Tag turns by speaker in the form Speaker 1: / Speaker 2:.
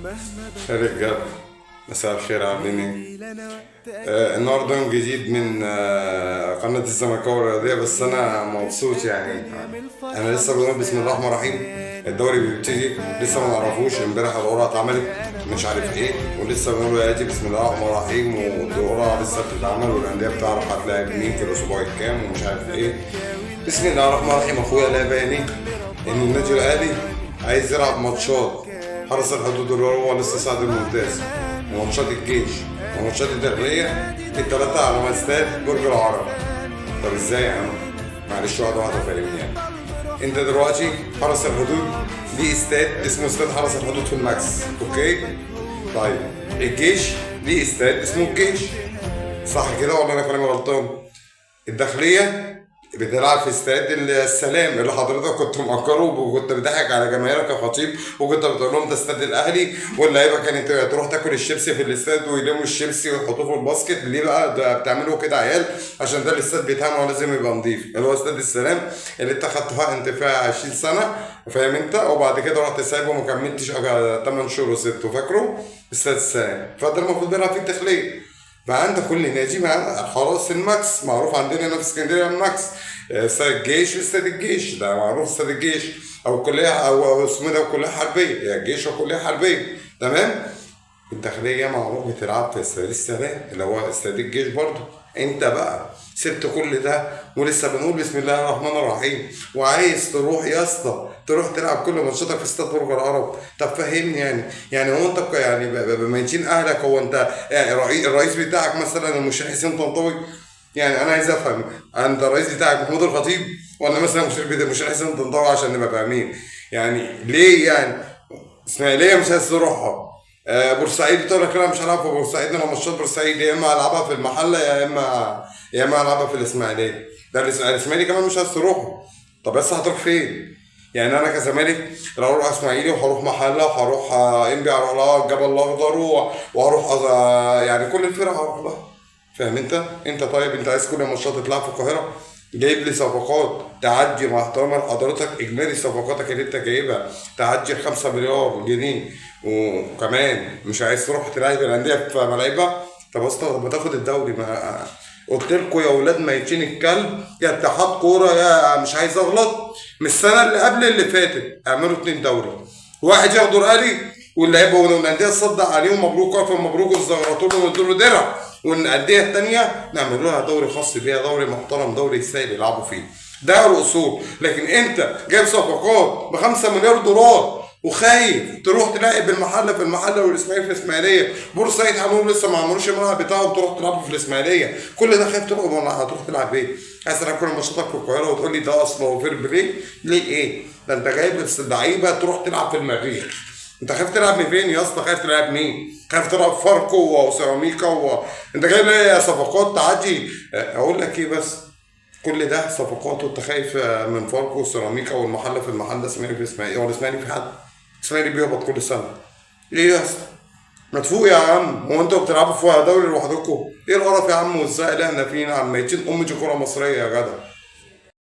Speaker 1: يا رجال، مساء الخير، عاملين ايه؟ النهارده يوم جديد من قناة الزملكاوية الرياضية، بس أنا مبسوط يعني. أنا لسه بقول بسم الله الرحمن الرحيم. الدوري بيبتدي، لسه ما نعرفوش. امبارح القرعة اتعملت مش عارف ايه، ولسه بنقول يا بسم الله الرحمن الرحيم، والقرعة لسه بتتعمل، والأندية بتعرف هتلاعب مين في الأسبوع الكام ومش عارف ايه. بسم الله الرحمن الرحيم. أخويا لا باين إن النادي الأهلي عايز يلعب ماتشات حرس الحدود اللي هو لسه صاعد الممتاز، وماتشات الجيش وماتشات الداخلية التلاتة على استاد برج العرب. طب ازاي يا عم؟ معلش واحدة واحدة فاهمني يعني. انت دلوقتي حرس الحدود ليه استاد اسمه استاد حرس الحدود في الماكس، اوكي؟ طيب الجيش ليه استاد اسمه الجيش، صح كده ولا انا كلامي غلطان؟ الداخلية بتلعب في استاد السلام اللي حضرتك كنت مأجره، وكنت بتضحك على جماهيرك يا خطيب، وكنت بتقول لهم ده استاد الاهلي، واللعيبه كانت تروح تاكل الشيبسي في الاستاد ويلموا الشيبسي ويحطوه في الباسكت. ليه بقى ده بتعملوا كده عيال؟ عشان ده الاستاد بتاعنا ولازم يبقى نظيف، اللي هو استاد السلام اللي انت خدت حق انتفاع 20 سنه، فاهم انت؟ وبعد كده رحت سايبه وما كملتش 8 شهور وسبته، فاكره؟ استاد السلام. فده المفروض بيلعب في الداخليه. بقى عند كل نادي مع حراس الماكس، معروف عندنا هنا في اسكندريه الماكس. استاد الجيش واستاد الجيش ده معروف، استاد الجيش او كليه او اسمه ده كليه حربيه، يا الجيش او كليه حربيه، تمام. الداخليه معروف بتلعب في استاد السلام اللي هو استاد الجيش برضه. انت بقى سبت كل ده ولسه بنقول بسم الله الرحمن الرحيم، وعايز تروح يا اسطى تروح تلعب كل ماتشاتك في استاد برج العرب. طب فهمني يعني هو انت يعني بميتين اهلك؟ هو انت يعني الرئيس بتاعك مثلا المشير حسين طنطاوي؟ يعني انا عايز افهم، انت الرئيس بتاعك محمود الخطيب ولا مثلا مشير حسين طنطاوي؟ عشان نبقى فاهمين يعني ليه يعني. اسماعيليه مش عايز تروحها، بورسعيد بتقول لك لا مش هلعب في بورسعيد، انا ماتشات بورسعيد يا اما العبها في المحله يا اما العبها في الاسماعيليه. ده الاسماعيلي كمان مش عايز تروحه. طب بس هتروح فين؟ يعني انا كزمالك لو اروح اسماعيلي وهروح محله وهروح انبي، هروح لها الجبل الاخضر وهروح يعني كل الفرق هروح لها، فاهم انت؟ طيب انت عايز كل الماتشات تتلعب في القاهره؟ جايب لي صفقات تعدي، مع احترامي لحضرتك، اجمالي صفقاتك اللي انت جايبها تعدي 5 مليار جنيه، وكمان مش عايز تروح تلعب الانديه في ملاعبها؟ طب اصلا ما تاخد الدوري. ما قلت لكم يا اولاد ميتين الكلب يا اتحاد كوره يا مش عايز اغلط، من السنه اللي قبل اللي فاتت اعملوا 2 دوري، واحد ياخدوا الاهلي واللعيبه والانديه تصدق عليهم مبروك الف مبروك الزغرطول ويدوا درع، والانديه الثانيه نعمل لها دوري خاص بيها، دوري محترم، دوري يستاهل يلعبوا فيه. ده الاصول. لكن انت جايب صفقات ب 5 مليار دولار وخايف تروح تلاعب المحله في المحله والاسماعيلي في الاسماعيليه، بورسعيد هنقول لسه ما عملوش الملعب بتاعهم تروح تلعبوا في الاسماعيليه، كل ده خايف تروح هتروح تلعب ايه؟ عايز تلعب كل ماتشاتك في القاهره وتقول لي ده اصلا وفير بلاي؟ ليه ايه؟ ده انت جايب لعيبه تروح تلعب في المريخ. انت خايف تلعب من فين يا اسطى؟ خايف تلعب مين؟ خايف تلعب فاركو وسيراميكا انت جايب ليه صفقات تعدي؟ اقول لك ايه بس؟ كل ده صفقات وانت خايف من فاركو وسيراميكا والمحله في المحله، اسماعيلي في اسماعيلي، هو الاسماعيلي في حد؟ اسماعيلي بيهبط كل سنه. ليه يا اسطى؟ ما تفوق يا عم، هو انتوا بتلعبوا في دوري لوحدكم؟ ايه القرف يا عم والزق اللي احنا فينا؟ عم ميتين ام دي كوره مصريه يا جدع.